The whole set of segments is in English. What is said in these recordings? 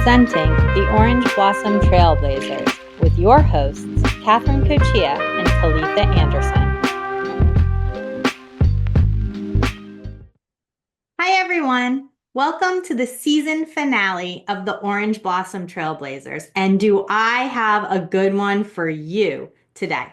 Presenting the Orange Blossom Trailblazers with your hosts, Catherine Cochia and Talitha Anderson. Hi, everyone. Welcome to the season finale of the Orange Blossom Trailblazers. And do I have a good one for you today?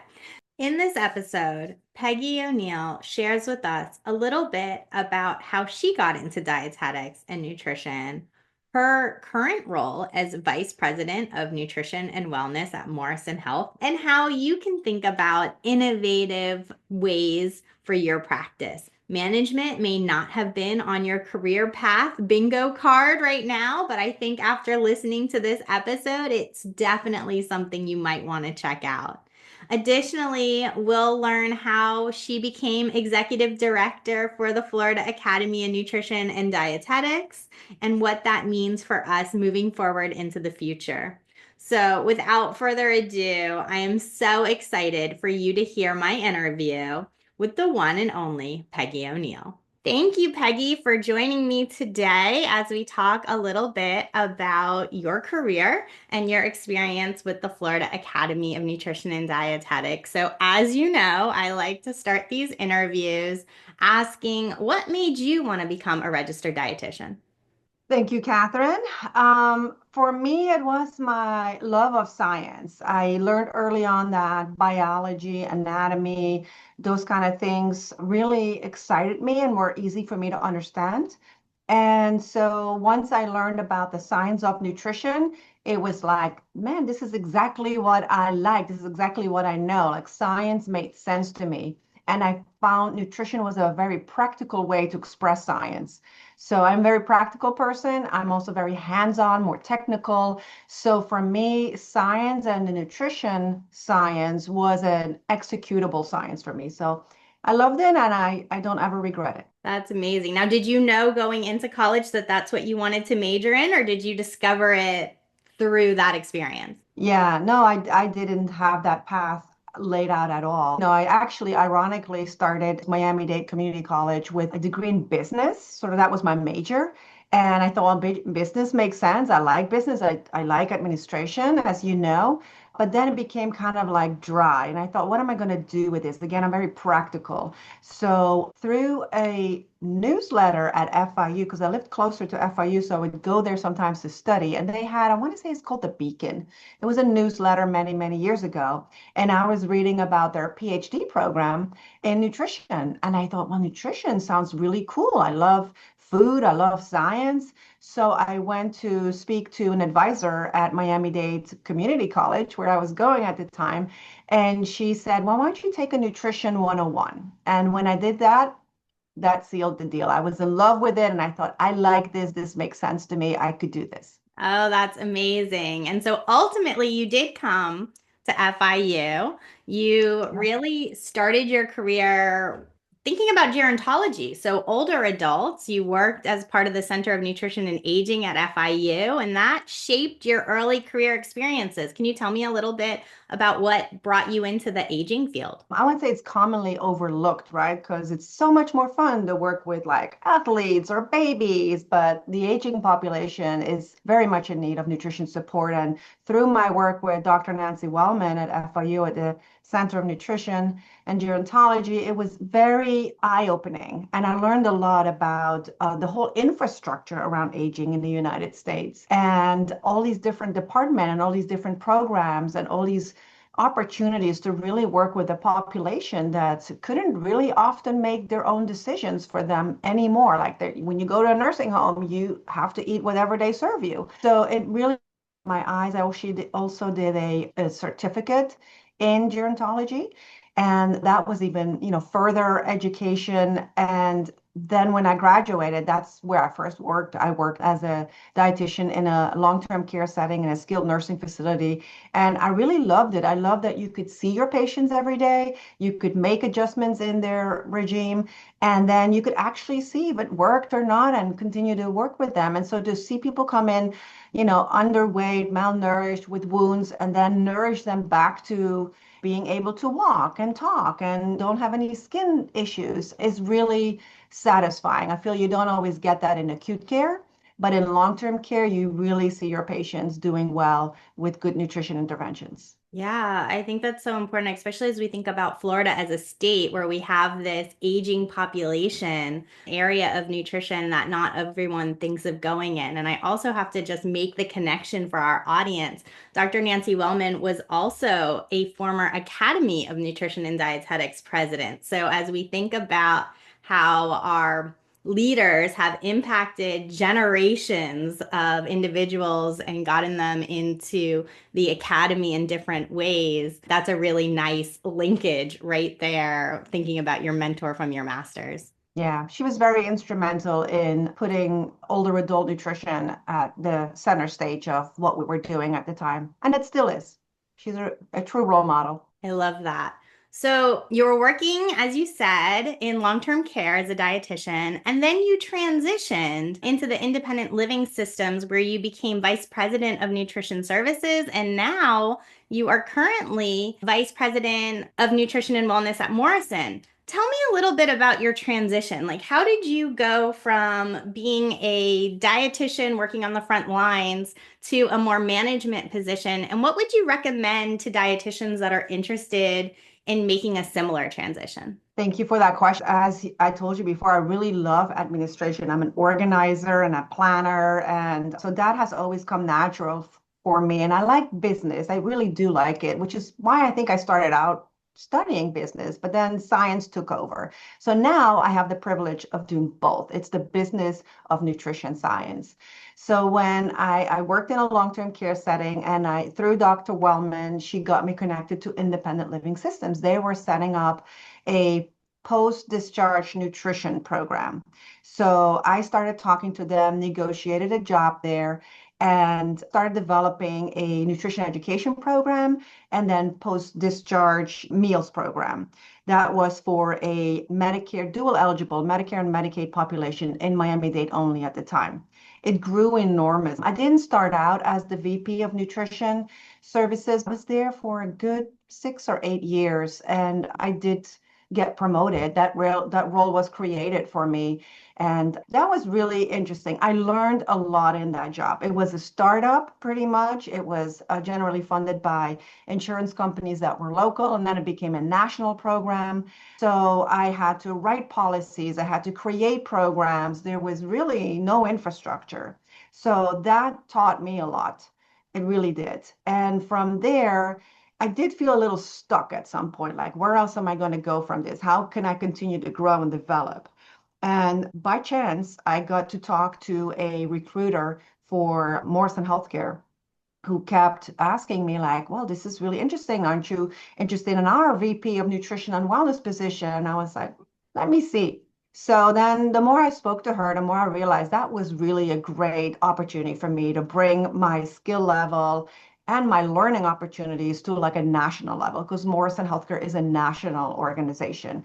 In this episode, Peggy O'Neill shares with us a little bit about how she got into dietetics and nutrition, her current role as Vice President of Nutrition and Wellness at Morrison Health, and how you can think about innovative ways for your practice. Management may not have been on your career path bingo card right now, but I think after listening to this episode, it's definitely something you might want to check out. Additionally, we'll learn how she became executive director for the Florida Academy of Nutrition and Dietetics and what that means for us moving forward into the future. So without further ado, I am so excited for you to hear my interview with the one and only Peggy O'Neill. Thank you, Peggy, for joining me today as we talk a little bit about your career and your experience with the Florida Academy of Nutrition and Dietetics. So, as you know, I like to start these interviews asking what made you want to become a registered dietitian? Thank you, Catherine. For me, it was my love of science. I learned early on that biology, anatomy, those kind of things really excited me and were easy for me to understand. And so once I learned about the science of nutrition, it was like, man, this is exactly what I like. This is exactly what I know. Like science made sense to me. And I found nutrition was a very practical way to express science. So I'm a very practical person. I'm also very hands-on, more technical. So for me, science and the nutrition science was an executable science for me. So I loved it and I don't ever regret it. That's amazing. Now, did you know going into college that that's what you wanted to major in, or did you discover it through that experience? Yeah, no, I didn't have that path laid out at all. No, I actually ironically started Miami-Dade Community College with a degree in business. Sort of that was my major. And I thought, well, business makes sense. I like business. I like administration, as you know. But then it became kind of like dry. And I thought, what am I going to do with this? Again, I'm very practical. So through a newsletter at FIU, because I lived closer to FIU, so I would go there sometimes to study. And they had, I want to say it's called The Beacon. It was a newsletter many, many years ago. And I was reading about their PhD program in nutrition. And I thought, well, nutrition sounds really cool. I love food. I love science. So I went to speak to an advisor at Miami-Dade Community College, where I was going at the time. And she said, well, why don't you take a nutrition 101? And when I did that, that sealed the deal. I was in love with it. And I thought, I like this. This makes sense to me. I could do this. Oh, that's amazing. And so ultimately, you did come to FIU. You really started your career thinking about gerontology. So, older adults, you worked as part of the Center of Nutrition and Aging at FIU, and that shaped your early career experiences. Can you tell me a little bit about what brought you into the aging field? I would say it's commonly overlooked, right? Because it's so much more fun to work with like athletes or babies, but the aging population is very much in need of nutrition support. And through my work with Dr. Nancy Wellman at FIU at the Center of Nutrition and Gerontology, it was very eye-opening. And I learned a lot about the whole infrastructure around aging in the United States and all these different departments and all these different programs and all these opportunities to really work with a population that couldn't really often make their own decisions for them anymore. Like when you go to a nursing home, you have to eat whatever they serve you. So it really my eyes. I also did a certificate in gerontology, and that was even, further education. And then when I graduated, that's where I first worked. I worked as a dietitian in a long-term care setting in a skilled nursing facility, and I really loved it. I loved that you could see your patients every day, you could make adjustments in their regime, and then you could actually see if it worked or not and continue to work with them. And so to see people come in, underweight, malnourished with wounds, and then nourish them back to being able to walk and talk and don't have any skin issues is really satisfying. I feel you don't always get that in acute care, But in long-term care, you really see your patients doing well with good nutrition interventions. Yeah, I think that's so important, especially as we think about Florida as a state where we have this aging population area of nutrition that not everyone thinks of going in. And I also have to just make the connection for our audience. Dr. Nancy Wellman was also a former Academy of Nutrition and Dietetics president. So as we think about how our leaders have impacted generations of individuals and gotten them into the academy in different ways, that's a really nice linkage right there, thinking about your mentor from your master's. Yeah, she was very instrumental in putting older adult nutrition at the center stage of what we were doing at the time, and it still is. She's a true role model. I love that. So you were working, as you said, in long-term care as a dietitian, and then you transitioned into the independent living systems where you became vice president of nutrition services, and now you are currently vice president of nutrition and wellness at Morrison. Tell me a little bit about your transition. Like, how did you go from being a dietitian working on the front lines to a more management position? And what would you recommend to dietitians that are interested in making a similar transition? Thank you for that question. As I told you before, I really love administration. I'm an organizer and a planner, and so that has always come natural for me. And I like business. I really do like it, which is why I think I started out studying business, but then science took over. So now I have the privilege of doing both. It's the business of nutrition science. So when I worked in a long-term care setting and through Dr. Wellman, she got me connected to independent living systems. They were setting up a post-discharge nutrition program. So I started talking to them, negotiated a job there, and started developing a nutrition education program and then post-discharge meals program. That was for a Medicare, dual eligible Medicare and Medicaid population in Miami-Dade only at the time. It grew enormous. I didn't start out as the VP of Nutrition Services. I was there for a good 6 or 8 years, and I did get promoted. That role was created for me, and that was really interesting. I learned a lot in that job. It was a startup, pretty much. It was generally funded by insurance companies that were local, and then it became a national program. So I had to write policies, I had to create programs. There was really no infrastructure. So that taught me a lot. It really did. And from there, I did feel a little stuck at some point, like, where else am I going to go from this? How can I continue to grow and develop? And by chance, I got to talk to a recruiter for Morrison Healthcare who kept asking me, like, well, this is really interesting. Aren't you interested in our VP of Nutrition and Wellness position? And I was like, let me see. So then the more I spoke to her, the more I realized that was really a great opportunity for me to bring my skill level and my learning opportunities to like a national level, because Morrison Healthcare is a national organization.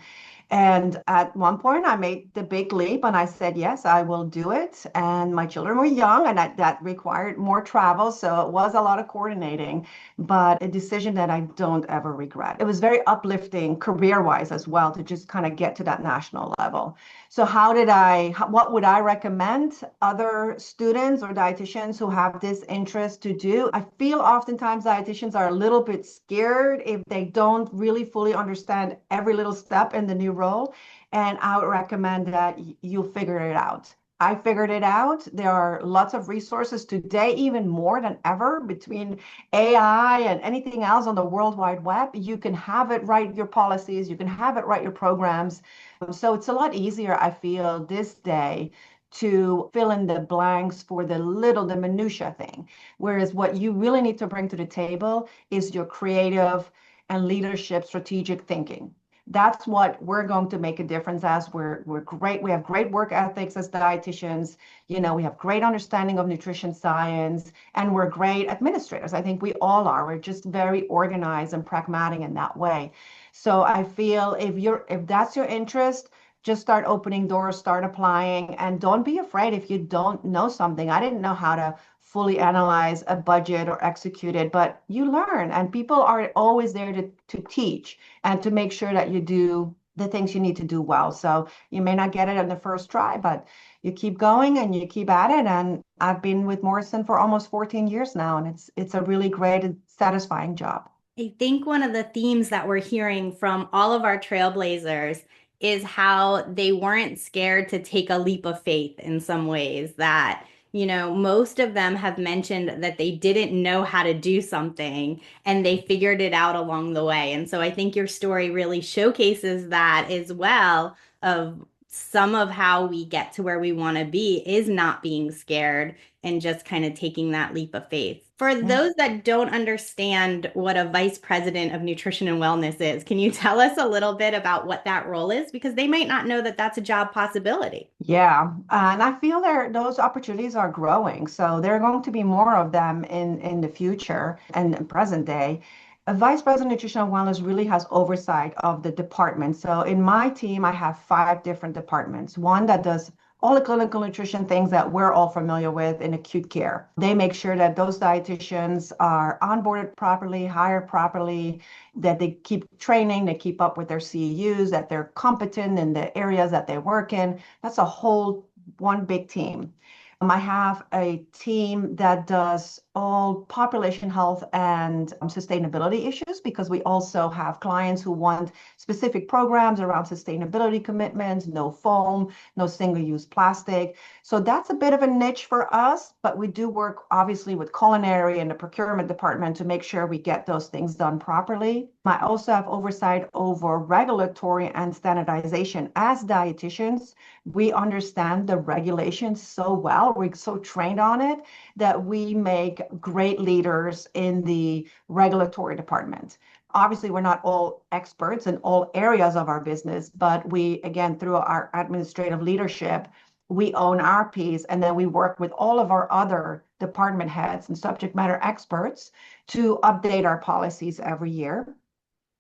And at one point, I made the big leap and I said, yes, I will do it. And my children were young and that required more travel. So it was a lot of coordinating, but a decision that I don't ever regret. It was very uplifting career-wise as well to just kind of get to that national level. So what would I recommend other students or dietitians who have this interest to do? I feel oftentimes dietitians are a little bit scared if they don't really fully understand every little step in the new role. And I would recommend that you figure it out. I figured it out. There are lots of resources today, even more than ever, between AI and anything else on the World Wide Web. You can have it write your policies, you can have it write your programs. So it's a lot easier, I feel, this day to fill in the blanks for the minutia thing. Whereas what you really need to bring to the table is your creative and leadership strategic thinking. That's what we're going to make a difference as we're great. We have great work ethics as dietitians. We have great understanding of nutrition science, and we're great administrators. I think we all are. We're just very organized and pragmatic in that way. So I feel if that's your interest, just start opening doors, start applying, and don't be afraid if you don't know something. I didn't know how to fully analyze a budget or execute it, but you learn, and people are always there to teach and to make sure that you do the things you need to do well. So you may not get it on the first try, but you keep going and you keep at it. And I've been with Morrison for almost 14 years now, and it's a really great and satisfying job. I think one of the themes that we're hearing from all of our trailblazers is how they weren't scared to take a leap of faith in some ways. That, most of them have mentioned that they didn't know how to do something and they figured it out along the way. And so I think your story really showcases that as well, of some of how we get to where we want to be is not being scared and just kind of taking that leap of faith. For Yeah. those that don't understand what a vice president of nutrition and wellness is, can you tell us a little bit about what that role is? Because they might not know that that's a job possibility. Yeah, and I feel those opportunities are growing. So there are going to be more of them in the future and in present day. A vice president of nutrition and wellness really has oversight of the department. So in my team, I have five different departments. One that does all the clinical nutrition things that we're all familiar with in acute care. They make sure that those dietitians are onboarded properly, hired properly, that they keep training, they keep up with their CEUs, that they're competent in the areas that they work in. That's a whole one big team. I have a team that does all population health and sustainability issues because we also have clients who want specific programs around sustainability commitments, no foam, no single-use plastic. So that's a bit of a niche for us, but we do work obviously with culinary and the procurement department to make sure we get those things done properly. I also have oversight over regulatory and standardization. As dietitians, we understand the regulations so well, we're so trained on it that we make great leaders in the regulatory department. Obviously, we're not all experts in all areas of our business, but we, again, through our administrative leadership, we own our piece, and then we work with all of our other department heads and subject matter experts to update our policies every year.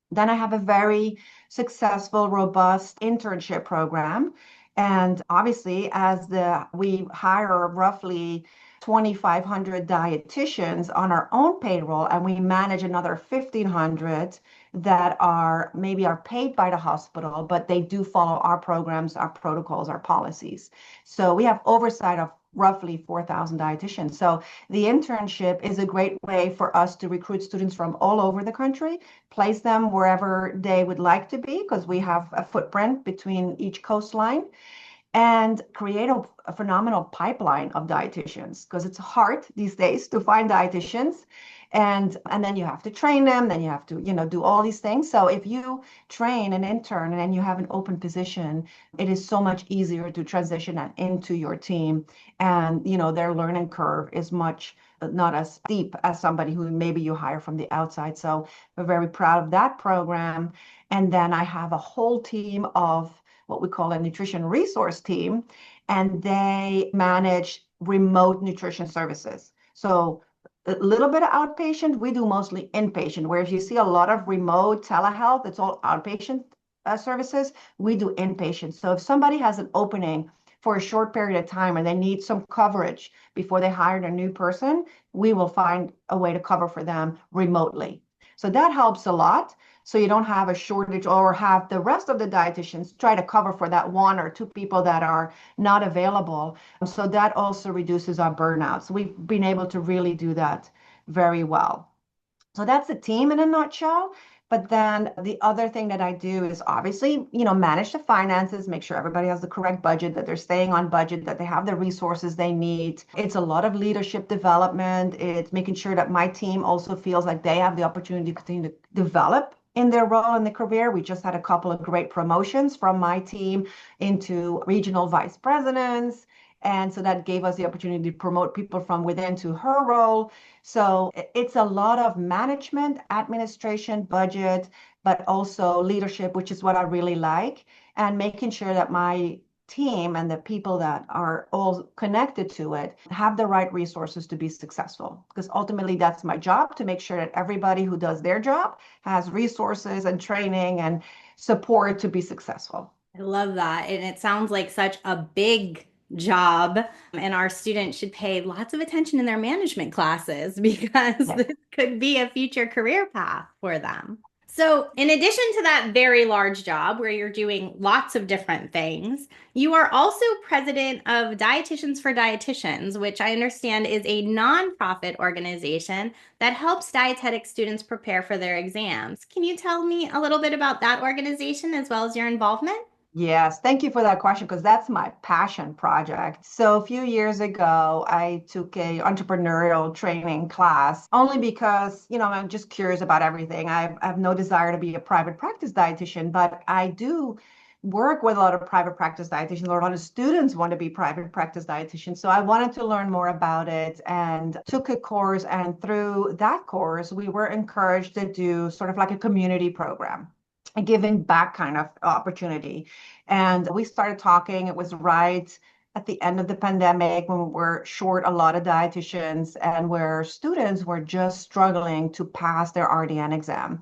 Then I have a very successful, robust internship program. And obviously, we hire roughly 2,500 dietitians on our own payroll, and we manage another 1,500 that are paid by the hospital, but they do follow our programs, our protocols, our policies. So we have oversight of roughly 4,000 dietitians. So the internship is a great way for us to recruit students from all over the country, place them wherever they would like to be, because we have a footprint between each coastline, and create a phenomenal pipeline of dietitians, because it's hard these days to find dietitians. And then you have to train them, then you have to, do all these things. So if you train an intern and then you have an open position, it is so much easier to transition that into your team. And, their learning curve is not as steep as somebody who maybe you hire from the outside. So we're very proud of that program. And then I have a whole team of what we call a nutrition resource team, and they manage remote nutrition services. So a little bit of outpatient, we do mostly inpatient, where if you see a lot of remote telehealth, it's all outpatient services, we do inpatient. So if somebody has an opening for a short period of time and they need some coverage before they hire a new person, we will find a way to cover for them remotely. So that helps a lot. So you don't have a shortage or have the rest of the dietitians try to cover for that one or two people that are not available. So that also reduces our burnout. So we've been able to really do that very well. So that's the team in a nutshell. But then the other thing that I do is obviously, manage the finances, make sure everybody has the correct budget, that they're staying on budget, that they have the resources they need. It's a lot of leadership development. It's making sure that my team also feels like they have the opportunity to continue to develop in their role in the career. We just had a couple of great promotions from my team into regional vice presidents. And so that gave us the opportunity to promote people from within to her role. So it's a lot of management, administration, budget, but also leadership, which is what I really like, and making sure that my team and the people that are all connected to it have the right resources to be successful. Because ultimately, that's my job, to make sure that everybody who does their job has resources and training and support to be successful. I love that. And it sounds like such a big job. And our students should pay lots of attention in their management classes because Yeah. this could be a future career path for them. So, in addition to that very large job where you're doing lots of different things, you are also president of Dietitians for Dietitians, which I understand is a nonprofit organization that helps dietetic students prepare for their exams. Can you tell me a little bit about that organization as well as your involvement? Yes, thank you for that question because that's my passion project. So a few years ago, I took a entrepreneurial training class only because, I'm just curious about everything. I have no desire to be a private practice dietitian, but I do work with a lot of private practice dietitians, or a lot of students want to be private practice dietitians. So I wanted to learn more about it and took a course. And through that course, we were encouraged to do sort of like a community program, a giving back kind of opportunity. And we started talking. It was right at the end of the pandemic when we were short a lot of dietitians and where students were just struggling to pass their RDN exam.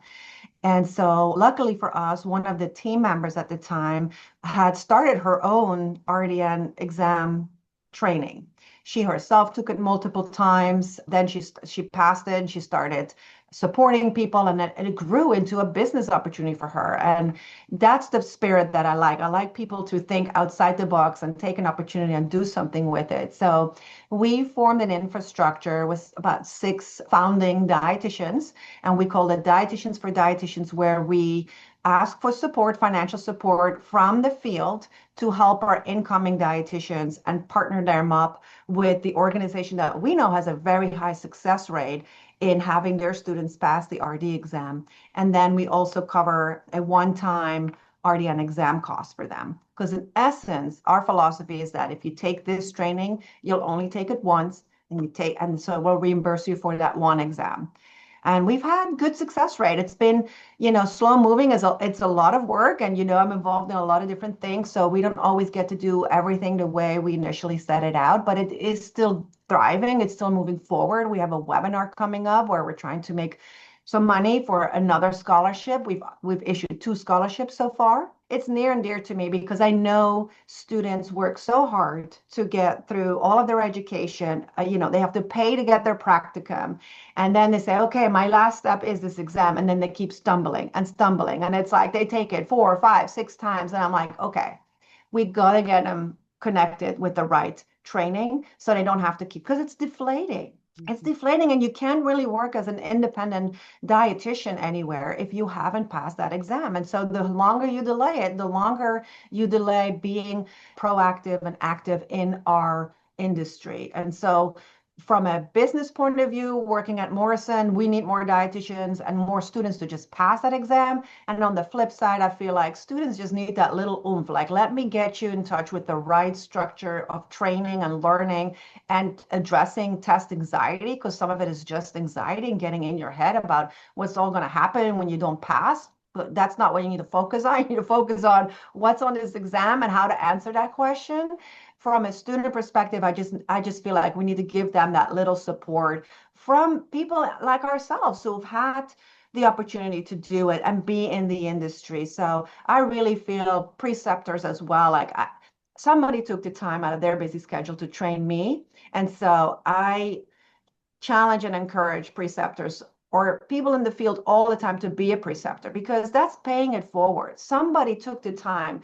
And so, luckily for us, one of the team members at the time had started her own RDN exam training. She herself took it multiple times. Then she passed it and she started supporting people, and it grew into a business opportunity for her. And that's the spirit that I like. I like people to think outside the box and take an opportunity and do something with it. So we formed an infrastructure with about 6 founding dietitians, and we call it Dietitians for Dietitians, where we ask for support, financial support from the field to help our incoming dietitians and partner them up with the organization that we know has a very high success rate in having their students pass the RD exam. And then we also cover a one-time RDN exam cost for them. Because in essence, our philosophy is that if you take this training, you'll only take it once, and so we'll reimburse you for that one exam. And we've had good success rate. It's been, slow moving. It's a lot of work, and I'm involved in a lot of different things, so we don't always get to do everything the way we initially set it out, but it is still thriving. It's still moving forward. We have a webinar coming up where we're trying to make some money for another scholarship. We've issued 2 scholarships so far. It's near and dear to me because I know students work so hard to get through all of their education. They have to pay to get their practicum. And then they say, okay, my last step is this exam. And then they keep stumbling and stumbling. And it's like they take it 4, 5, 6 times. And I'm like, okay, we got to get them connected with the right training so they don't have to keep, because it's deflating. It's deflating, and you can't really work as an independent dietitian anywhere if you haven't passed that exam. And so the longer you delay it, the longer you delay being proactive and active in our industry. And so from a business point of view, working at Morrison, we need more dietitians and more students to just pass that exam. And on the flip side, I feel like students just need that little oomph, like, let me get you in touch with the right structure of training and learning and addressing test anxiety, because some of it is just anxiety and getting in your head about what's all going to happen when you don't pass. But that's not what you need to focus on. You need to focus on what's on this exam and how to answer that question. From a student perspective, I just feel like we need to give them that little support from people like ourselves who've had the opportunity to do it and be in the industry. So I really feel preceptors as well. Somebody took the time out of their busy schedule to train me. And so I challenge and encourage preceptors or people in the field all the time to be a preceptor, because that's paying it forward. Somebody took the time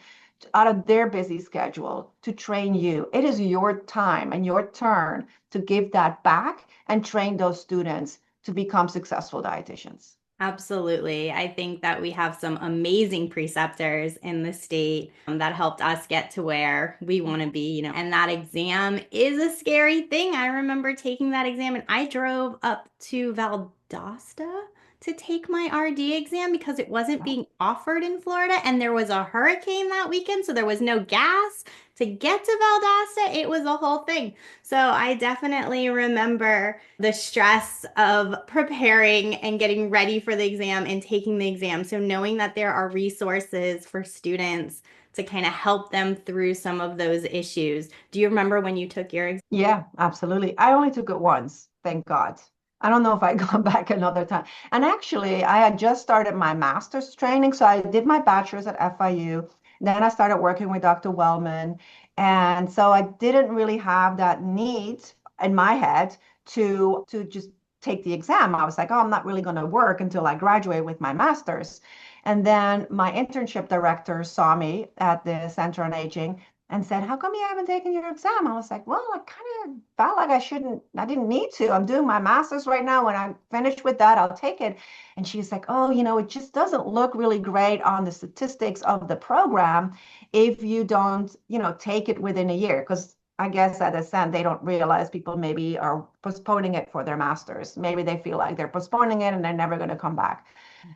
out of their busy schedule to train you. It is your time and your turn to give that back and train those students to become successful dietitians. Absolutely. I think that we have some amazing preceptors in the state that helped us get to where we want to be, and that exam is a scary thing. I remember taking that exam and I drove up to Valdosta to take my RD exam because it wasn't being offered in Florida and there was a hurricane that weekend, so there was no gas to get to Valdosta. It was a whole thing. So I definitely remember the stress of preparing and getting ready for the exam and taking the exam. So knowing that there are resources for students to kind of help them through some of those issues. Do you remember when you took your exam? Yeah, absolutely. I only took it once, thank God. I don't know if I go back another time. And actually, I had just started my master's training. So I did my bachelor's at FIU. Then I started working with Dr. Wellman. And so I didn't really have that need in my head to just take the exam. I was like, oh, I'm not really going to work until I graduate with my master's. And then my internship director saw me at the Center on Aging and said, how come you haven't taken your exam? I was like, well, I kind of felt like I didn't need to. I'm doing my master's right now. When I'm finished with that, I'll take it. And she's like, oh, it just doesn't look really great on the statistics of the program if you don't, take it within a year. Because I guess at Ascend, they don't realize people maybe are postponing it for their masters. Maybe they feel like they're postponing it and they're never going to come back.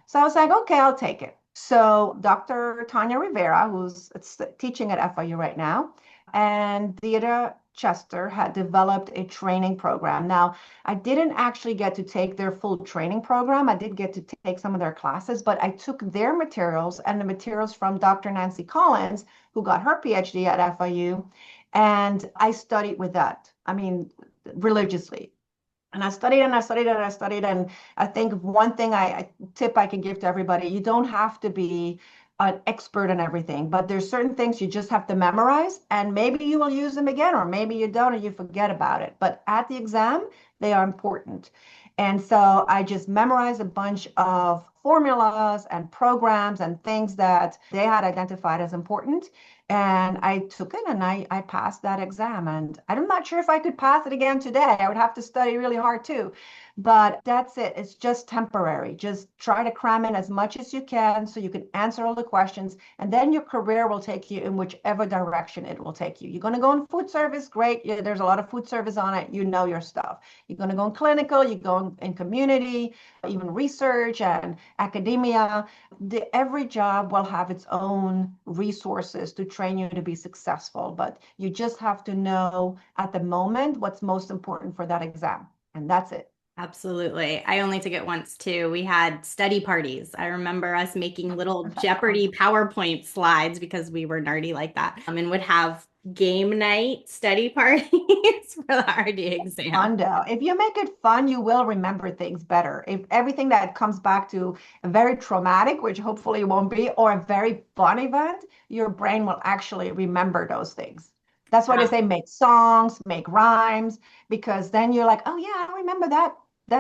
So I was like, okay, I'll take it. So Dr. Tanya Rivera, who's teaching at FIU right now, and Theodore Chester had developed a training program. Now, I didn't actually get to take their full training program. I did get to take some of their classes, but I took their materials and the materials from Dr. Nancy Collins, who got her PhD at FIU, and I studied with that. I mean, religiously. And I studied and I studied and I studied. And I think one thing tip I can give to everybody, you don't have to be an expert in everything, but there's certain things you just have to memorize, and maybe you will use them again, or maybe you don't, or you forget about it. But at the exam, they are important. And so I just memorized a bunch of formulas and programs and things that they had identified as important. And I took it and I passed that exam. And I'm not sure if I could pass it again today. I would have to study really hard too. But that's it. It's just temporary. Just try to cram in as much as you can so you can answer all the questions. And then your career will take you in whichever direction it will take you. You're going to go in food service, great. Yeah, there's a lot of food service on it. You know your stuff. You're going to go in clinical, you go in community, even research and academia. Every job will have its own resources to train you to be successful, but you just have to know at the moment what's most important for that exam. And that's it. Absolutely. I only took it once too. We had study parties. I remember us making little Jeopardy PowerPoint slides because we were nerdy like that, and would have game night study parties for the RD exam. Fun though. If you make it fun, you will remember things better. If everything that comes back to a very traumatic, which hopefully won't be, or a very fun event, your brain will actually remember those things. That's why they say make songs, make rhymes, because then you're like, oh yeah, I remember that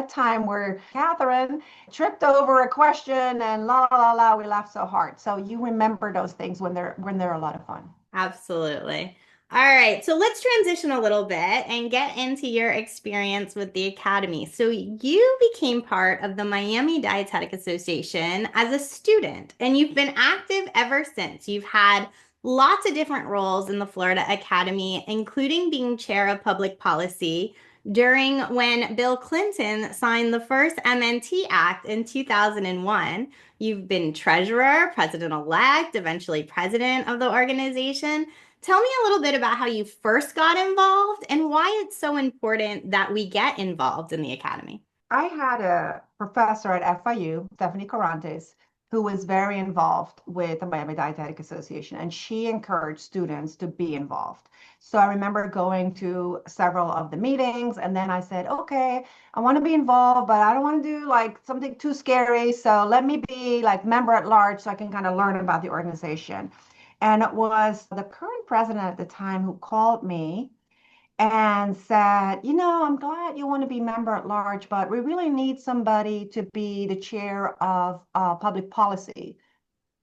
time where Catherine tripped over a question and la la la la, we laughed so hard. So you remember those things when they're a lot of fun. Absolutely. All right, so let's transition a little bit and get into your experience with the Academy. So you became part of the Miami Dietetic Association as a student, and you've been active ever since. You've had lots of different roles in the Florida Academy, including being chair of public policy during when Bill Clinton signed the first MNT Act in 2001. You've been treasurer, president-elect, eventually president of the organization. Tell me a little bit about how you first got involved and why it's so important that we get involved in the academy. I had a professor at FIU, Stephanie Carantes, who was very involved with the Miami Dietetic Association, and she encouraged students to be involved. So I remember going to several of the meetings, and then I said, okay, I want to be involved, but I don't want to do like something too scary. So let me be like member at large so I can kind of learn about the organization. And it was the current president at the time who called me and said, I'm glad you want to be member at large, but we really need somebody to be the chair of public policy.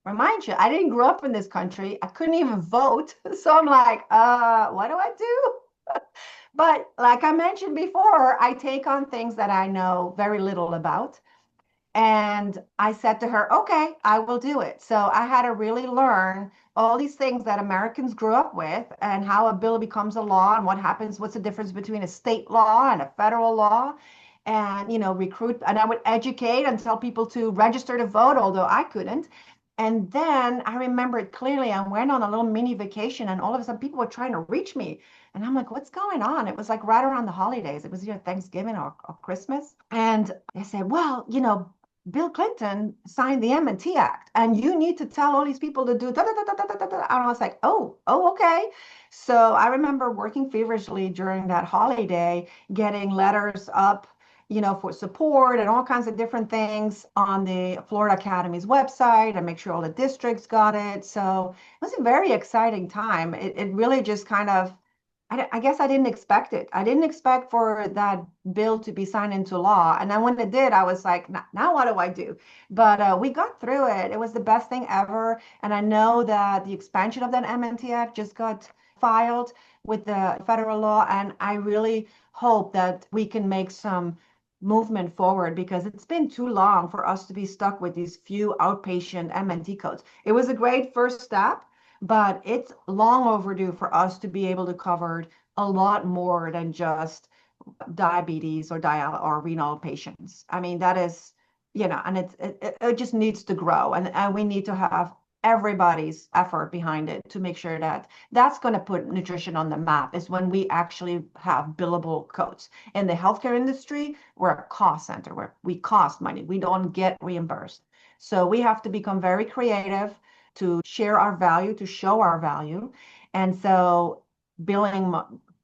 Remind you, I didn't grow up in this country. I couldn't even vote. So I'm like, what do I do? But like I mentioned before, I take on things that I know very little about. And I said to her, okay, I will do it. So I had to really learn all these things that Americans grew up with and how a bill becomes a law and what happens, what's the difference between a state law and a federal law. And, recruit, and I would educate and tell people to register to vote, although I couldn't. And then I remember it clearly. I went on a little mini vacation and all of a sudden people were trying to reach me. And I'm like, what's going on? It was like right around the holidays. It was either Thanksgiving or Christmas. And they said, well, Bill Clinton signed the M&T Act, and you need to tell all these people to do da da da da da da da. And I was like, oh, okay. So I remember working feverishly during that holiday, getting letters up, for support and all kinds of different things on the Florida Academy's website and make sure all the districts got it. So it was a very exciting time. It really just kind of I guess I didn't expect it. I didn't expect for that bill to be signed into law. And then when it did, I was like, now what do I do? But we got through it. It was the best thing ever. And I know that the expansion of that MNT Act just got filed with the federal law. And I really hope that we can make some movement forward because it's been too long for us to be stuck with these few outpatient MNT codes. It was a great first step, but it's long overdue for us to be able to cover a lot more than just diabetes or or renal patients. I mean, that is, and it just needs to grow, and we need to have everybody's effort behind it to make sure that that's going to put nutrition on the map is when we actually have billable codes. In the healthcare industry, we're a cost center where we cost money. We don't get reimbursed. So we have to become very creative to share our value, to show our value. And so billing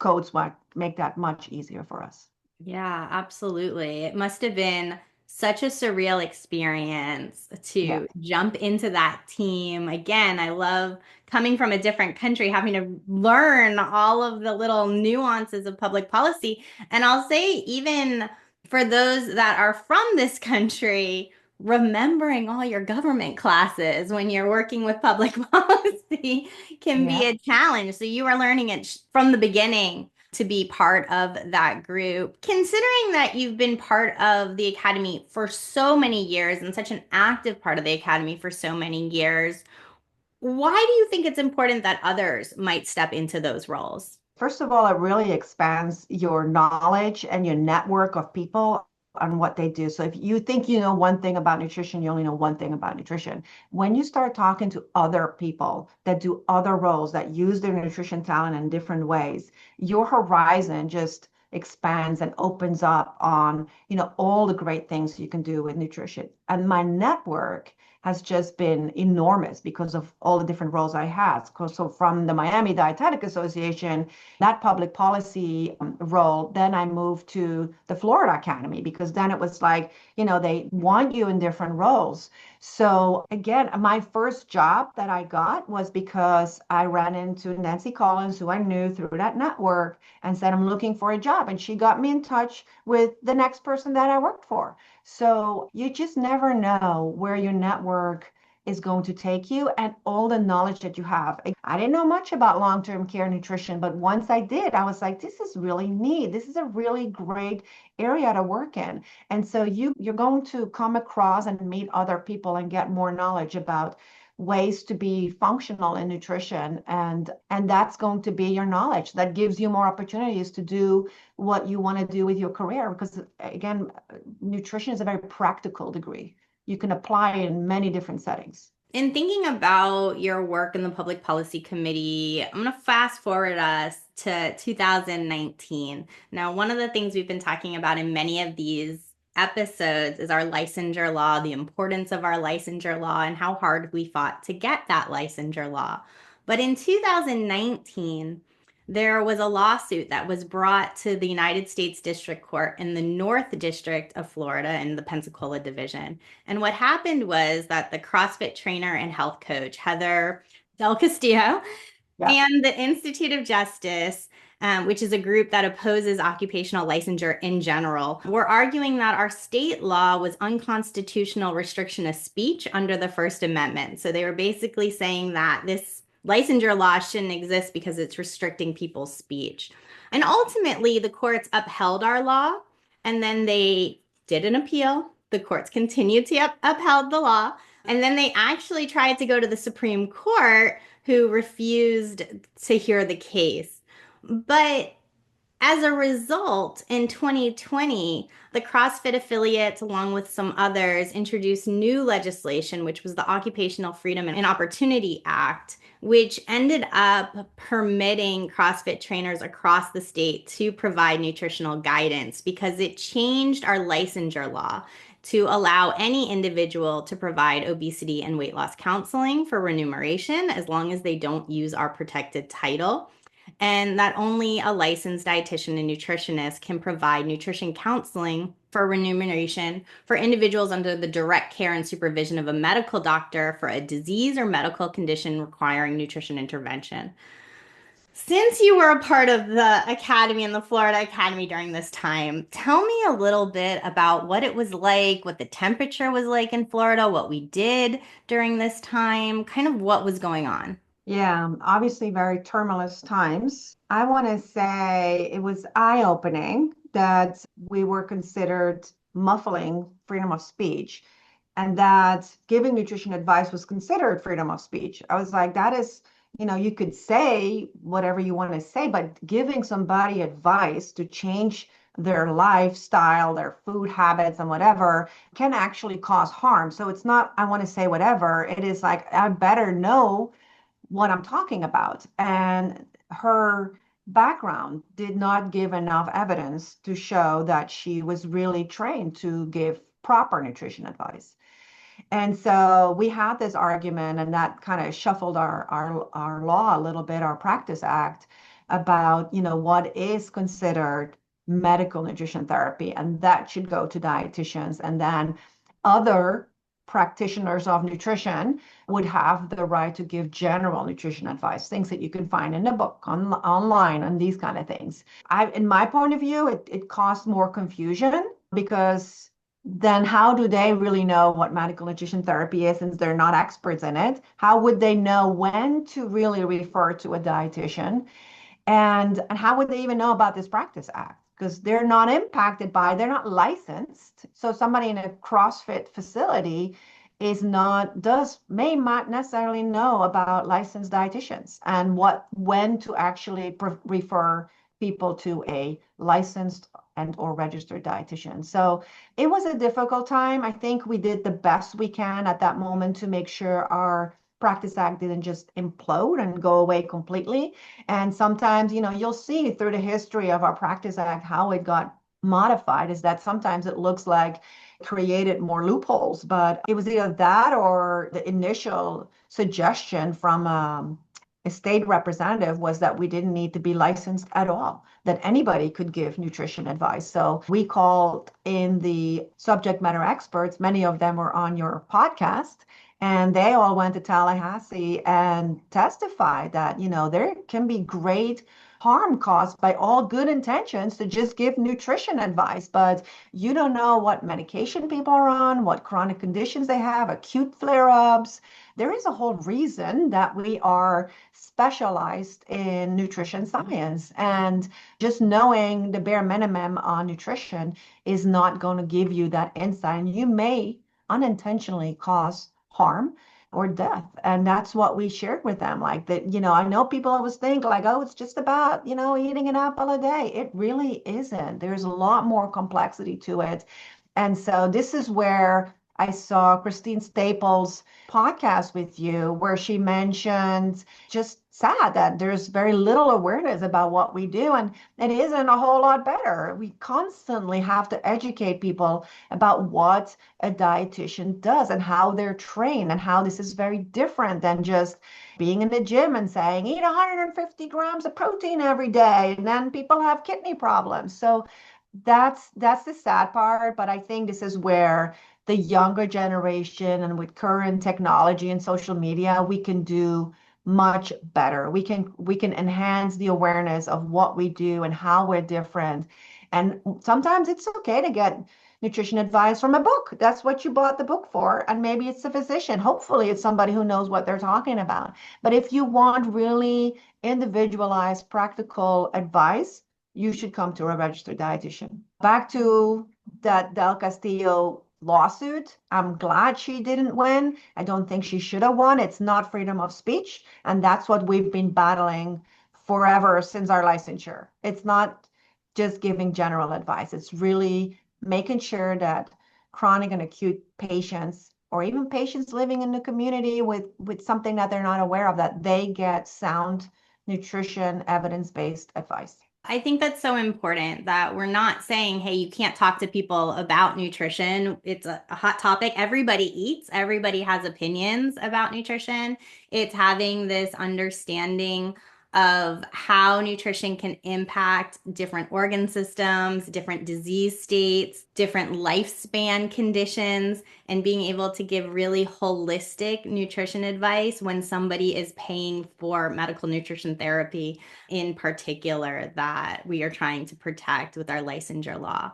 codes might make that much easier for us. Yeah, absolutely. It must have been such a surreal experience Yeah. to jump into that team. Again, I love coming from a different country, having to learn all of the little nuances of public policy. And I'll say, even for those that are from this country, remembering all your government classes when you're working with public policy can be Yeah. a challenge. So you are learning it from the beginning to be part of that group. Considering that you've been part of the academy for so many years and such an active part of the academy for so many years, why do you think it's important that others might step into those roles? First of all, it really expands your knowledge and your network of people on what they do. So if you think you know one thing about nutrition, you only know one thing about nutrition. When you start talking to other people that do other roles, that use their nutrition talent in different ways, your horizon just expands and opens up on, all the great things you can do with nutrition. And my network has just been enormous because of all the different roles I had. So from the Miami Dietetic Association, that public policy role, then I moved to the Florida Academy because then it was like, they want you in different roles. So again, my first job that I got was because I ran into Nancy Collins, who I knew through that network, and said, I'm looking for a job. And she got me in touch with the next person that I worked for. So you just never know where your network is going to take you and all the knowledge that you have. I didn't know much about long-term care nutrition, but once I did, I was like, this is really neat. This is a really great area to work in. And so you're going to come across and meet other people and get more knowledge about ways to be functional in nutrition, and that's going to be your knowledge that gives you more opportunities to do what you want to do with your career, because again, nutrition is a very practical degree. You can apply in many different settings. In thinking about your work in the Public Policy Committee, I'm going to fast forward us to 2019. Now, one of the things we've been talking about in many of these episodes is our licensure law, the importance of our licensure law, and how hard we fought to get that licensure law. But in 2019, there was a lawsuit that was brought to the United States District Court in the North District of Florida in the Pensacola Division. And what happened was that the CrossFit trainer and health coach, Heather Del Castillo, Yeah. and the Institute of Justice, which is a group that opposes occupational licensure in general, were arguing that our state law was unconstitutional restriction of speech under the First Amendment. So they were basically saying that this licensure law shouldn't exist because it's restricting people's speech. And ultimately, the courts upheld our law, and then they did an appeal. The courts continued to upheld the law, and then they actually tried to go to the Supreme Court, who refused to hear the case. But as a result, in 2020, the CrossFit affiliates, along with some others, introduced new legislation, which was the Occupational Freedom and Opportunity Act, which ended up permitting CrossFit trainers across the state to provide nutritional guidance because it changed our licensure law to allow any individual to provide obesity and weight loss counseling for remuneration as long as they don't use our protected title, and that only a licensed dietitian and nutritionist can provide nutrition counseling for remuneration for individuals under the direct care and supervision of a medical doctor for a disease or medical condition requiring nutrition intervention. Since you were a part of the Academy and the Florida Academy during this time, tell me a little bit about what it was like, what the temperature was like in Florida, what we did during this time, kind of what was going on. Yeah, obviously very tumultuous times. I want to say it was eye-opening that we were considered muffling freedom of speech and that giving nutrition advice was considered freedom of speech. I was like, that is, you could say whatever you want to say, but giving somebody advice to change their lifestyle, their food habits, and whatever can actually cause harm. So it's not, I want to say whatever. It is like, I better know what I'm talking about. And her background did not give enough evidence to show that she was really trained to give proper nutrition advice. And so we had this argument, and that kind of shuffled our law a little bit, our Practice Act, about, what is considered medical nutrition therapy, and that should go to dietitians. And then other practitioners of nutrition would have the right to give general nutrition advice, things that you can find in a book, online, and these kind of things. In my point of view, it caused more confusion because then how do they really know what medical nutrition therapy is since they're not experts in it? How would they know when to really refer to a dietitian? And how would they even know about this Practice Act? Because they're not licensed. So somebody in a CrossFit facility may not necessarily know about licensed dietitians and when to actually refer people to a licensed and or registered dietitian. So it was a difficult time. I think we did the best we can at that moment to make sure our Practice Act didn't just implode and go away completely. And sometimes, you'll see through the history of our Practice Act how it got modified is that sometimes it looks like it created more loopholes, but it was either that or the initial suggestion from a state representative was that we didn't need to be licensed at all, that anybody could give nutrition advice. So we called in the subject matter experts. Many of them were on your podcast, and they all went to Tallahassee and testified that, there can be great harm caused by all good intentions to just give nutrition advice, but you don't know what medication people are on, what chronic conditions they have, acute flare-ups. There is a whole reason that we are specialized in nutrition science, and just knowing the bare minimum on nutrition is not going to give you that insight, and you may unintentionally cause harm or death. And that's what we shared with them. Like that, I know people always think like, oh, it's just about, eating an apple a day. It really isn't. There's a lot more complexity to it. And so this is where I saw Christine Staples' podcast with you, where she mentioned just sad that there's very little awareness about what we do, and it isn't a whole lot better. We constantly have to educate people about what a dietitian does and how they're trained and how this is very different than just being in the gym and saying, eat 150 grams of protein every day, and then people have kidney problems. So that's the sad part, but I think this is where the younger generation and with current technology and social media, we can do much better. We can enhance the awareness of what we do and how we're different. And sometimes it's okay to get nutrition advice from a book. That's what you bought the book for. And maybe it's a physician. Hopefully it's somebody who knows what they're talking about. But if you want really individualized, practical advice, you should come to a registered dietitian. Back to that Del Castillo lawsuit. I'm glad she didn't win. I don't think she should have won. It's not freedom of speech. And that's what we've been battling forever since our licensure. It's not just giving general advice. It's really making sure that chronic and acute patients, or even patients living in the community with something that they're not aware of, that they get sound nutrition, evidence-based advice. I think that's so important that we're not saying, hey, you can't talk to people about nutrition. It's a hot topic. Everybody eats, everybody has opinions about nutrition. It's having this understanding of how nutrition can impact different organ systems, different disease states, different lifespan conditions, and being able to give really holistic nutrition advice when somebody is paying for medical nutrition therapy in particular that we are trying to protect with our licensure law.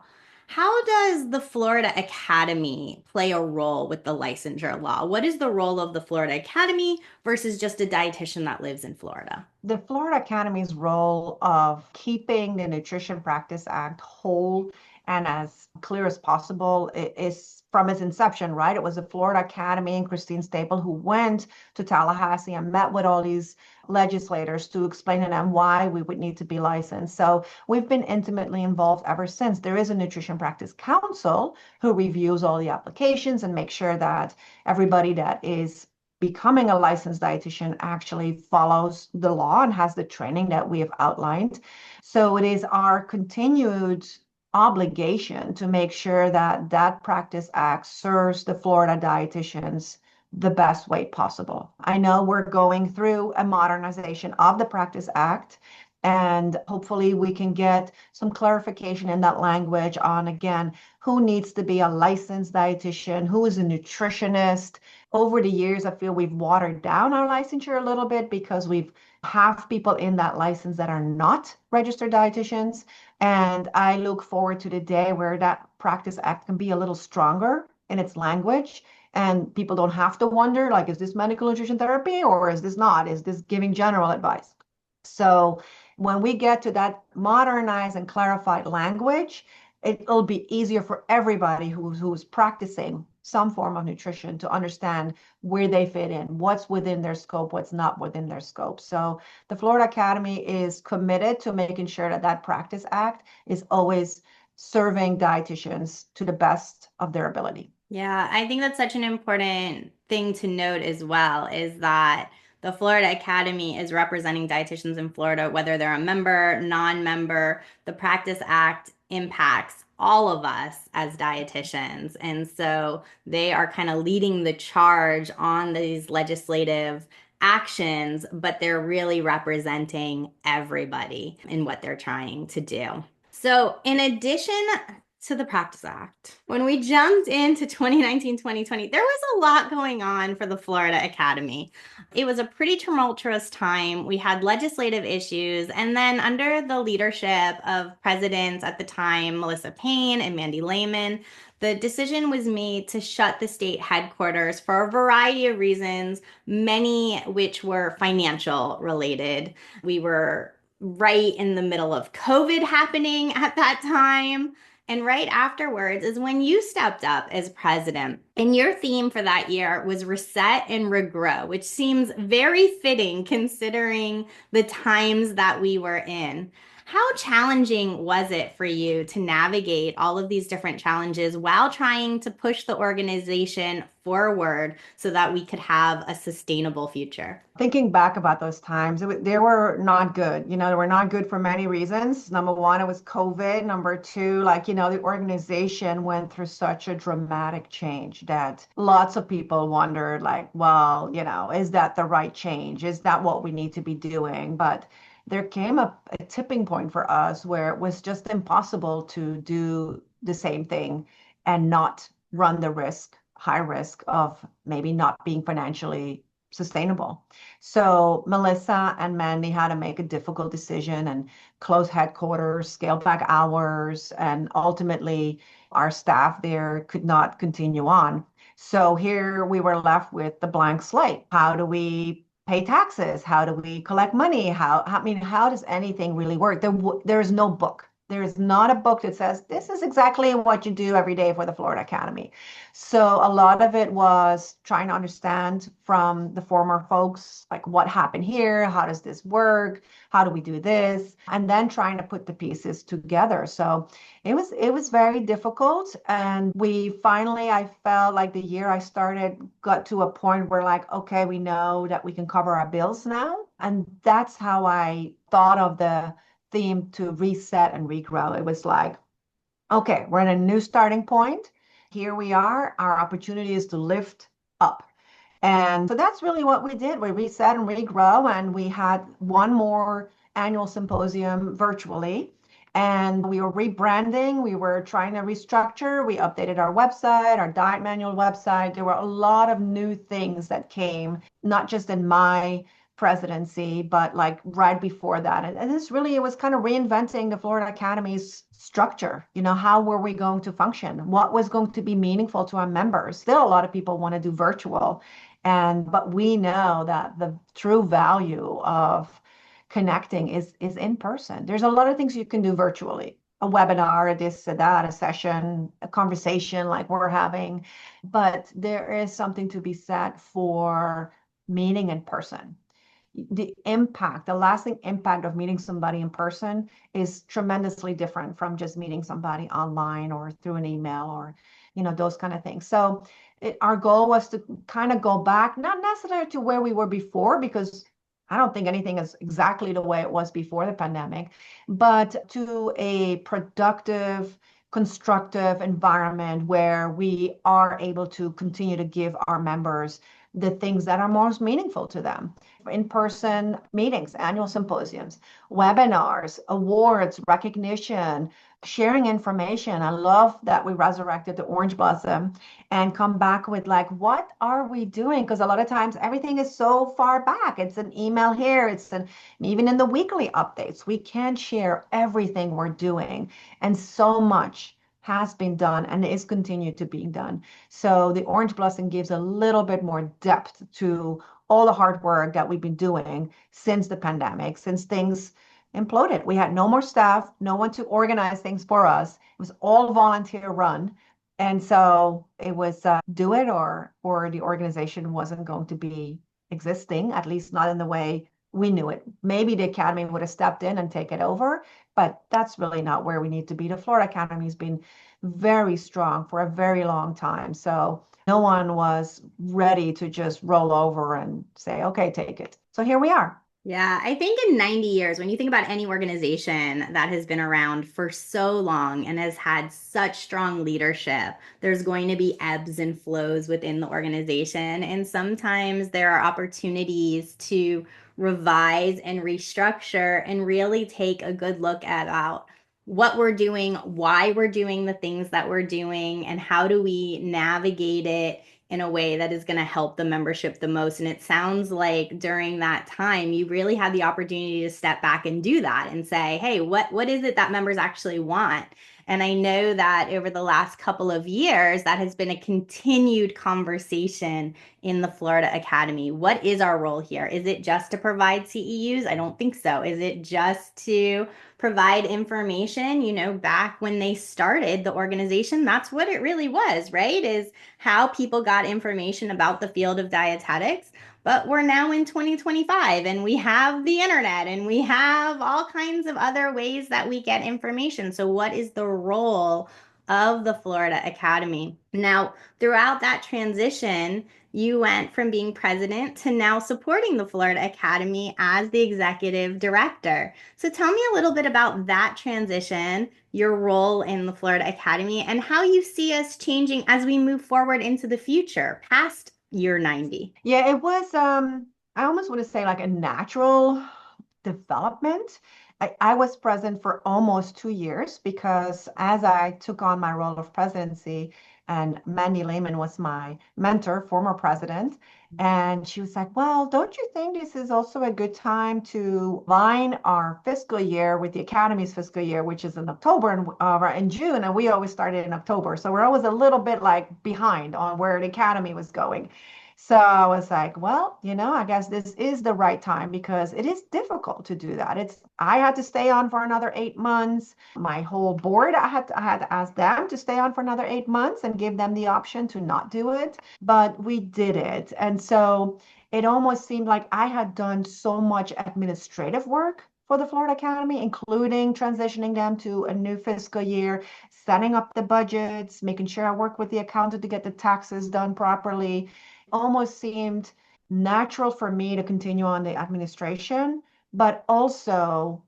How does the Florida Academy play a role with the licensure law? What is the role of the Florida Academy versus just a dietitian that lives in Florida? The Florida Academy's role of keeping the Nutrition Practice Act whole and as clear as possible is from its inception, right? It was the Florida Academy and Christine Staple who went to Tallahassee and met with all these legislators to explain to them why we would need to be licensed. So we've been intimately involved ever since. There is a Nutrition Practice Council who reviews all the applications and makes sure that everybody that is becoming a licensed dietitian actually follows the law and has the training that we have outlined. So it is our continued obligation to make sure that that practice act serves the Florida dietitians the best way possible. I know we're going through a modernization of the Practice Act, and hopefully we can get some clarification in that language on, again, who needs to be a licensed dietitian, who is a nutritionist. Over the years, I feel we've watered down our licensure a little bit because we've have people in that license that are not registered dietitians. And I look forward to the day where that Practice Act can be a little stronger in its language and people don't have to wonder, like, is this medical nutrition therapy or is this not? Is this giving general advice? So when we get to that modernized and clarified language, it'll be easier for everybody who's practicing some form of nutrition to understand where they fit in, what's within their scope, what's not within their scope. So the Florida Academy is committed to making sure that that Practice Act is always serving dietitians to the best of their ability. Yeah, I think that's such an important thing to note as well is that the Florida Academy is representing dietitians in Florida, whether they're a member, non-member. The Practice Act impacts all of us as dietitians. And so they are kind of leading the charge on these legislative actions, but they're really representing everybody in what they're trying to do. So, in addition to the Practice Act, when we jumped into 2019, 2020, there was a lot going on for the Florida Academy. It was a pretty tumultuous time. We had legislative issues, and then under the leadership of presidents at the time, Melissa Payne and Mandy Lehman, the decision was made to shut the state headquarters for a variety of reasons, many which were financial related. We were right in the middle of COVID happening at that time. And right afterwards is when you stepped up as president. And your theme for that year was reset and regrow, which seems very fitting considering the times that we were in. How challenging was it for you to navigate all of these different challenges while trying to push the organization forward so that we could have a sustainable future? Thinking back about those times, they were not good. They were not good for many reasons. Number one, it was COVID. Number two, the organization went through such a dramatic change that lots of people wondered, like, well, is that the right change? Is that what we need to be doing? But there came a tipping point for us where it was just impossible to do the same thing and not run the high risk of maybe not being financially sustainable. So Melissa and Mandy had to make a difficult decision and close headquarters, scale back hours, and ultimately our staff there could not continue on. So here we were left with the blank slate. How do we pay taxes? How do we collect money? How does anything really work? There is no book. There is not a book that says this is exactly what you do every day for the Florida Academy. So a lot of it was trying to understand from the former folks, like what happened here? How does this work? How do we do this? And then trying to put the pieces together. So it was very difficult. And we finally, I felt like the year I started got to a point where like, okay, we know that we can cover our bills now. And that's how I thought of the theme to reset and regrow. It was like, okay, we're in a new starting point. Here we are. Our opportunity is to lift up. And so that's really what we did. We reset and regrow, and we had one more annual symposium virtually. And we were rebranding, we were trying to restructure, we updated our website, our diet manual website. There were a lot of new things that came, not just in my presidency, but like right before that. And this really, it was kind of reinventing the Florida Academy's structure. How were we going to function? What was going to be meaningful to our members? Still, a lot of people want to do virtual. But we know that the true value of connecting is in person. There's a lot of things you can do virtually. A webinar, a this, a that, a session, a conversation like we're having. But there is something to be said for meeting in person. The lasting impact of meeting somebody in person is tremendously different from just meeting somebody online or through an email or, those kind of things. So our goal was to kind of go back, not necessarily to where we were before, because I don't think anything is exactly the way it was before the pandemic, but to a productive, constructive environment where we are able to continue to give our members the things that are most meaningful to them. In-person meetings, annual symposiums, webinars, awards, recognition, sharing information. I love that we resurrected the Orange Blossom and come back with like, what are we doing? Because a lot of times everything is so far back. It's an email here, even in the weekly updates, we can't share everything we're doing. And so much has been done and is continued to be done. So the Orange Blossom gives a little bit more depth to all the hard work that we've been doing since the pandemic, since things imploded. We had no more staff, no one to organize things for us. It was all volunteer run. And so it was do it or the organization wasn't going to be existing, at least not in the way we knew it. Maybe the academy would have stepped in and taken over, but that's really not where we need to be. The Florida Academy has been very strong for a very long time. So no one was ready to just roll over and say, okay, take it. So here we are. Yeah, I think in 90 years, when you think about any organization that has been around for so long and has had such strong leadership, there's going to be ebbs and flows within the organization. And sometimes there are opportunities to revise and restructure and really take a good look at out what we're doing, why we're doing the things that we're doing, and how do we navigate it in a way that is going to help the membership the most. And it sounds like during that time, you really had the opportunity to step back and do that and say, hey, what is it that members actually want? And I know that over the last couple of years, that has been a continued conversation in the Florida Academy. What is our role here? Is it just to provide CEUs? I don't think so. Is it just to provide information? Back when they started the organization, that's what it really was, right? Is how people got information about the field of dietetics. But we're now in 2025 and we have the internet and we have all kinds of other ways that we get information. So, what is the role of the Florida Academy? Now, throughout that transition, you went from being president to now supporting the Florida Academy as the executive director. So tell me a little bit about that transition, your role in the Florida Academy, and how you see us changing as we move forward into the future, past year 90. Yeah, it was I almost want to say like a natural development. I was president for almost 2 years because as I took on my role of presidency, and Mandy Lehman was my mentor, former president, and she was like, well, don't you think this is also a good time to align our fiscal year with the Academy's fiscal year, which is in October and in June, and we always started in October. So we're always a little bit like behind on where the Academy was going. So I was like, well, I guess this is the right time because it is difficult to do that. I had to stay on for another 8 months. My whole board, I had to ask them to stay on for another 8 months and give them the option to not do it. But we did it. And so it almost seemed like I had done so much administrative work for the Florida Academy, including transitioning them to a new fiscal year, setting up the budgets, making sure I work with the accountant to get the taxes done properly. Almost seemed natural for me to continue on the administration, but also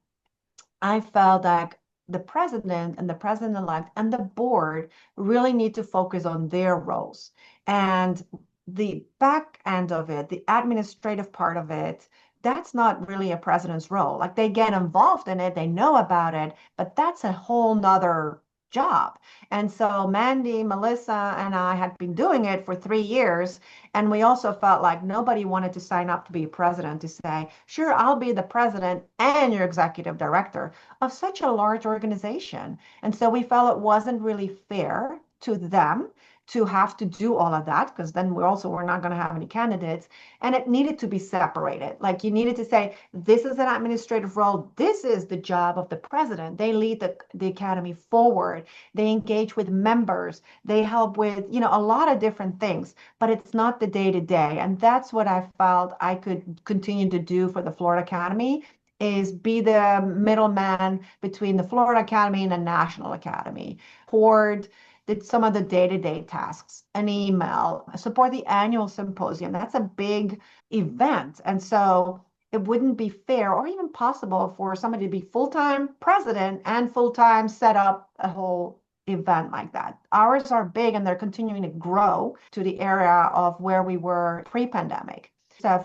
I felt like the president and the president-elect and the board really need to focus on their roles. And the back end of it, the administrative part of it, that's not really a president's role. Like they get involved in it, they know about it, but that's a whole nother job. And so Mandy, Melissa, and I had been doing it for 3 years. And we also felt like nobody wanted to sign up to be president to say, sure, I'll be the president and your executive director of such a large organization. And so we felt it wasn't really fair to them to have to do all of that because then we're not going to have any candidates, and it needed to be separated. Like you needed to say this is an administrative role, this is the job of the president. They lead the academy forward, they engage with members, they help with a lot of different things, but it's not the day to day. And that's what I felt I could continue to do for the Florida Academy, is be the middleman between the Florida Academy and the National Academy, toward did some of the day-to-day tasks, an email, support the annual symposium. That's a big event. And so it wouldn't be fair or even possible for somebody to be full-time president and full-time set up a whole event like that. Ours are big and they're continuing to grow to the area of where we were pre-pandemic. So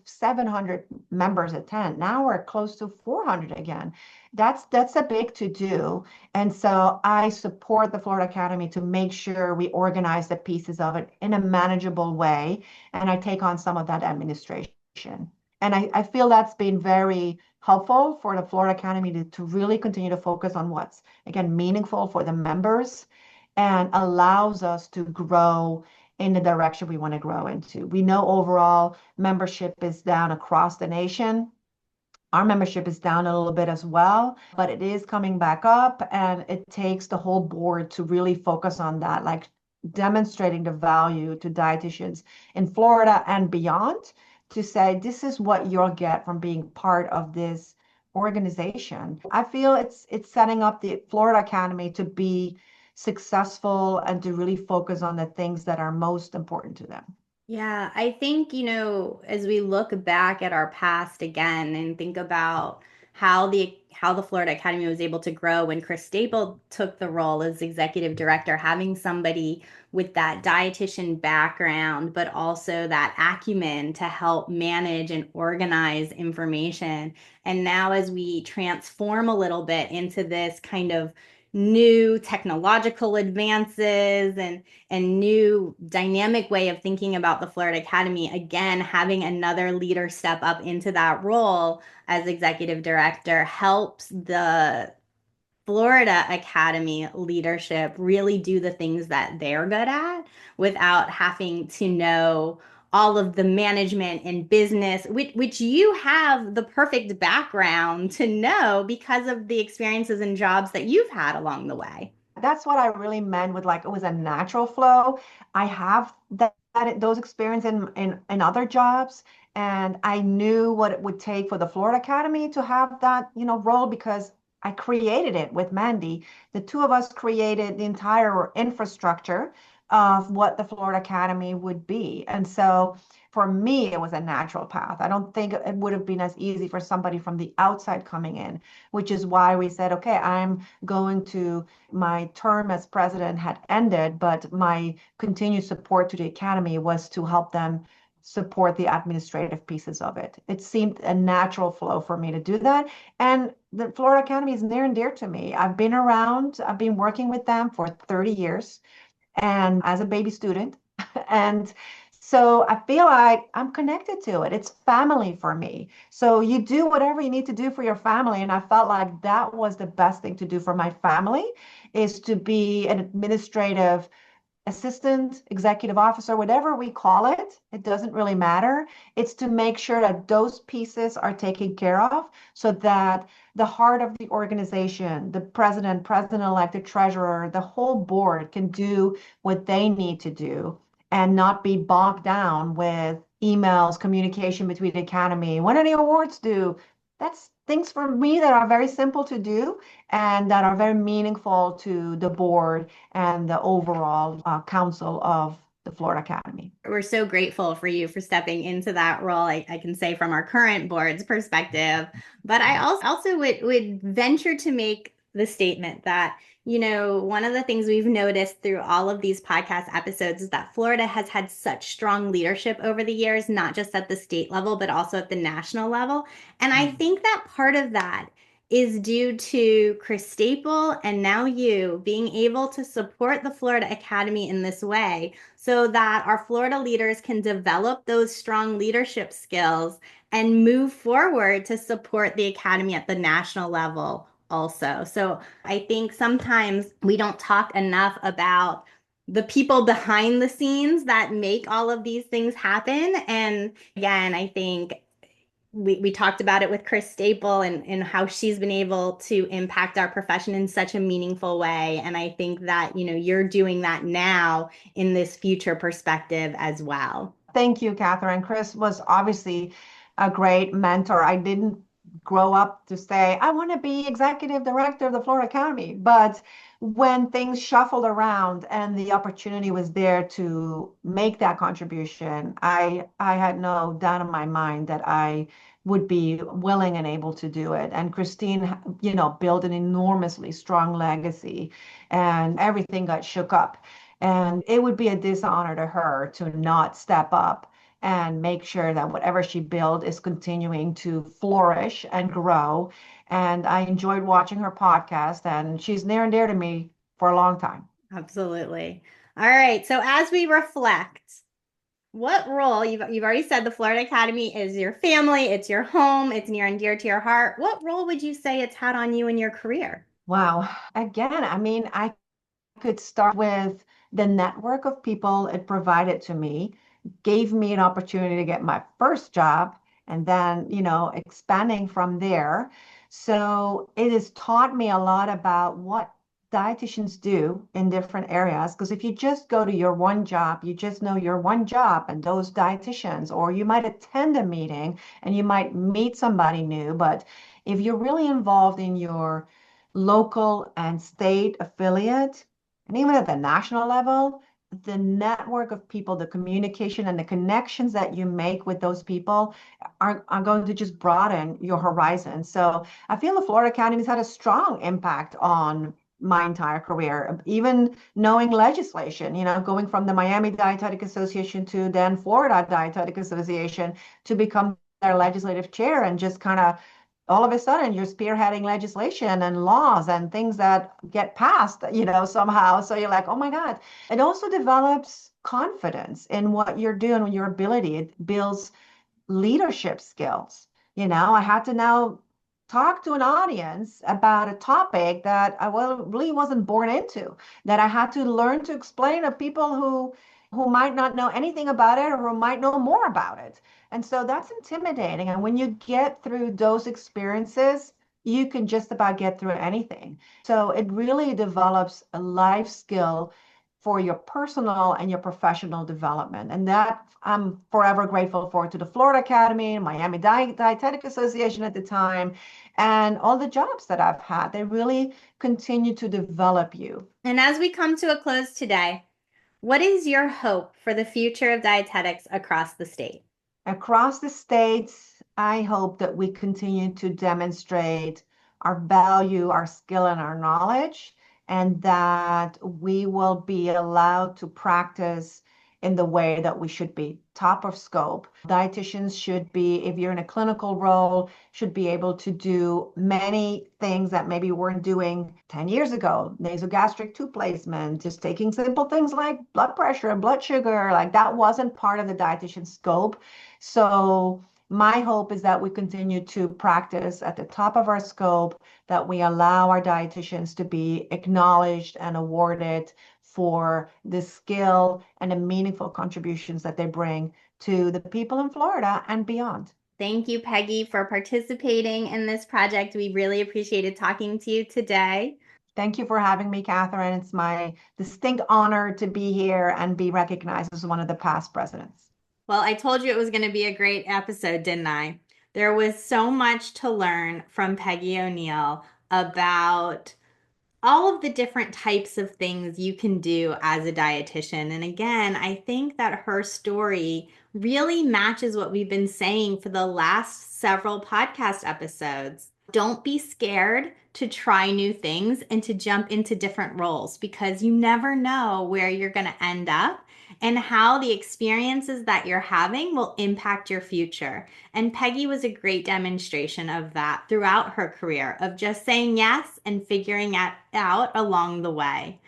700 members attend. Now we're close to 400 again. That's a big to do. And so I support the Florida Academy to make sure we organize the pieces of it in a manageable way. And I take on some of that administration. And I feel that's been very helpful for the Florida Academy to really continue to focus on what's, again, meaningful for the members and allows us to grow in the direction we want to grow into. We know overall membership is down across the nation. Our membership is down a little bit as well, but it is coming back up, and it takes the whole board to really focus on that, like demonstrating the value to dietitians in Florida and beyond, to say this is what you'll get from being part of this organization. I feel it's setting up the Florida Academy to be successful and to really focus on the things that are most important to them. Yeah, I think, as we look back at our past again and think about how the Florida Academy was able to grow when Chris Staple took the role as executive director, having somebody with that dietitian background, but also that acumen to help manage and organize information. And now as we transform a little bit into this kind of new technological advances and new dynamic way of thinking about the Florida Academy, again, having another leader step up into that role as executive director helps the Florida Academy leadership really do the things that they're good at without having to know all of the management and business, which you have the perfect background to know because of the experiences and jobs that you've had along the way. That's what I really meant with like it was a natural flow. I have those experience in other jobs, and I knew what it would take for the Florida Academy to have that, role, because I created it with Mandy. The two of us created the entire infrastructure of what the Florida Academy would be. And so for me, it was a natural path. I don't think it would have been as easy for somebody from the outside coming in, which is why we said, okay, I'm going to, my term as president had ended, but my continued support to the academy was to help them support the administrative pieces of it. It seemed a natural flow for me to do that. And the Florida Academy is near and dear to me. I've been around, I've been working with them for 30 years and as a baby student. And so I feel like I'm connected to it. It's family for me. So you do whatever you need to do for your family. And I felt like that was the best thing to do for my family, is to be an administrative assistant, executive officer, whatever we call it. It doesn't really matter. It's to make sure that those pieces are taken care of so that the heart of the organization, the president, president-elect, the treasurer, the whole board can do what they need to do and not be bogged down with emails, communication between the academy. When are the awards due? That's things for me that are very simple to do and that are very meaningful to the board and the overall council of the Florida Academy. We're so grateful for you for stepping into that role. I can say from our current board's perspective, but I also would venture to make the statement that, one of the things we've noticed through all of these podcast episodes is that Florida has had such strong leadership over the years, not just at the state level, but also at the national level. And I Mm. think that part of that is due to Chris Staple and now you being able to support the Florida Academy in this way so that our Florida leaders can develop those strong leadership skills and move forward to support the Academy at the national level also. So I think sometimes we don't talk enough about the people behind the scenes that make all of these things happen. And again, I think we talked about it with Chris Staple and how she's been able to impact our profession in such a meaningful way. And I think that, you're doing that now in this future perspective as well. Thank you, Catherine. Chris was obviously a great mentor. I didn't grow up to say, I want to be executive director of the Florida Academy. But when things shuffled around and the opportunity was there to make that contribution, I had no doubt in my mind that I would be willing and able to do it. And Christine, built an enormously strong legacy, and everything got shook up. And it would be a dishonor to her to not step up and make sure that whatever she built is continuing to flourish and grow. And I enjoyed watching her podcast, and she's near and dear to me for a long time. Absolutely. All right. So as we reflect, what role, you've already said the Florida Academy is your family, it's your home, it's near and dear to your heart. What role would you say it's had on you in your career? Wow. Again, I mean, I could start with the network of people it provided to me, gave me an opportunity to get my first job, and then, expanding from there. So it has taught me a lot about what dietitians do in different areas. Because if you just go to your one job, you just know your one job and those dietitians, or you might attend a meeting and you might meet somebody new. But if you're really involved in your local and state affiliate, and even at the national level, the network of people, the communication and the connections that you make with those people are going to just broaden your horizon. So I feel the Florida Academy has had a strong impact on my entire career, even knowing legislation, going from the Miami Dietetic Association to then Florida Dietetic Association to become their legislative chair and just kind of all of a sudden you're spearheading legislation and laws and things that get passed, somehow. So you're like, oh my God. It also develops confidence in what you're doing, with your ability. It builds leadership skills. I had to now talk to an audience about a topic that I really wasn't born into, that I had to learn to explain to people who might not know anything about it or who might know more about it. And so that's intimidating. And when you get through those experiences, you can just about get through anything. So it really develops a life skill for your personal and your professional development. And that I'm forever grateful for, to the Florida Academy, Miami Dietetic Association at the time, and all the jobs that I've had. They really continue to develop you. And as we come to a close today, what is your hope for the future of dietetics across the state? Across the states, I hope that we continue to demonstrate our value, our skill, and our knowledge, and that we will be allowed to practice in the way that we should be, top of scope. Dietitians should be, if you're in a clinical role, should be able to do many things that maybe weren't doing 10 years ago. Nasogastric tube placement, just taking simple things like blood pressure and blood sugar, like that wasn't part of the dietitian scope. So my hope is that we continue to practice at the top of our scope, that we allow our dietitians to be acknowledged and awarded for the skill and the meaningful contributions that they bring to the people in Florida and beyond. Thank you, Peggy, for participating in this project. We really appreciated talking to you today. Thank you for having me, Catherine. It's my distinct honor to be here and be recognized as one of the past presidents. Well, I told you it was going to be a great episode, didn't I? There was so much to learn from Peggy O'Neill about all of the different types of things you can do as a dietitian. And again, I think that her story really matches what we've been saying for the last several podcast episodes. Don't be scared to try new things and to jump into different roles, because you never know where you're going to end up and how the experiences that you're having will impact your future. And Peggy was a great demonstration of that throughout her career, of just saying yes and figuring it out along the way.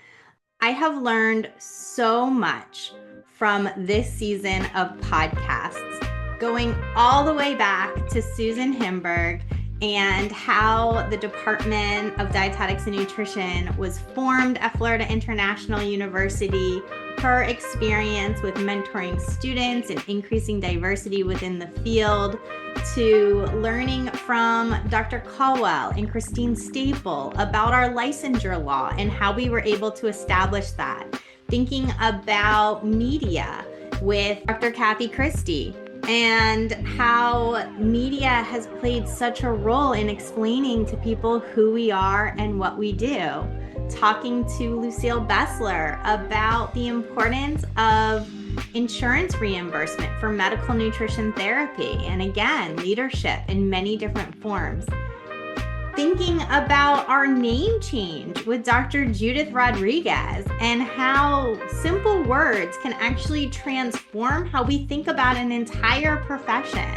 I have learned so much from this season of podcasts, going all the way back to Susan Himberg and how the Department of Dietetics and Nutrition was formed at Florida International University, her experience with mentoring students and increasing diversity within the field, to learning from Dr. Caldwell and Christine Staple about our licensure law and how we were able to establish that. Thinking about media with Dr. Kathy Christie and how media has played such a role in explaining to people who we are and what we do. Talking to Lucille Bessler about the importance of insurance reimbursement for medical nutrition therapy, and again, leadership in many different forms. Thinking about our name change with Dr. Judith Rodriguez and how simple words can actually transform how we think about an entire profession.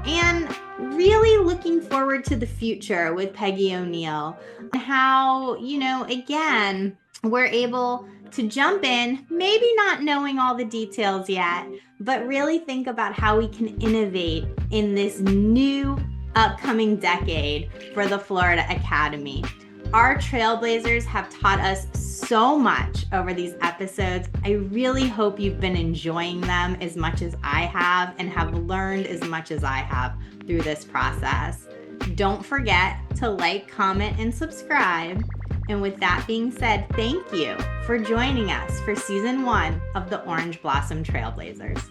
And really looking forward to the future with Peggy O'Neill, and how, again, we're able to jump in, maybe not knowing all the details yet, but really think about how we can innovate in this new upcoming decade for the Florida Academy. Our Trailblazers have taught us so much over these episodes. I really hope you've been enjoying them as much as I have and have learned as much as I have through this process. Don't forget to like, comment, and subscribe. And with that being said, thank you for joining us for season 1 of the Orange Blossom Trailblazers.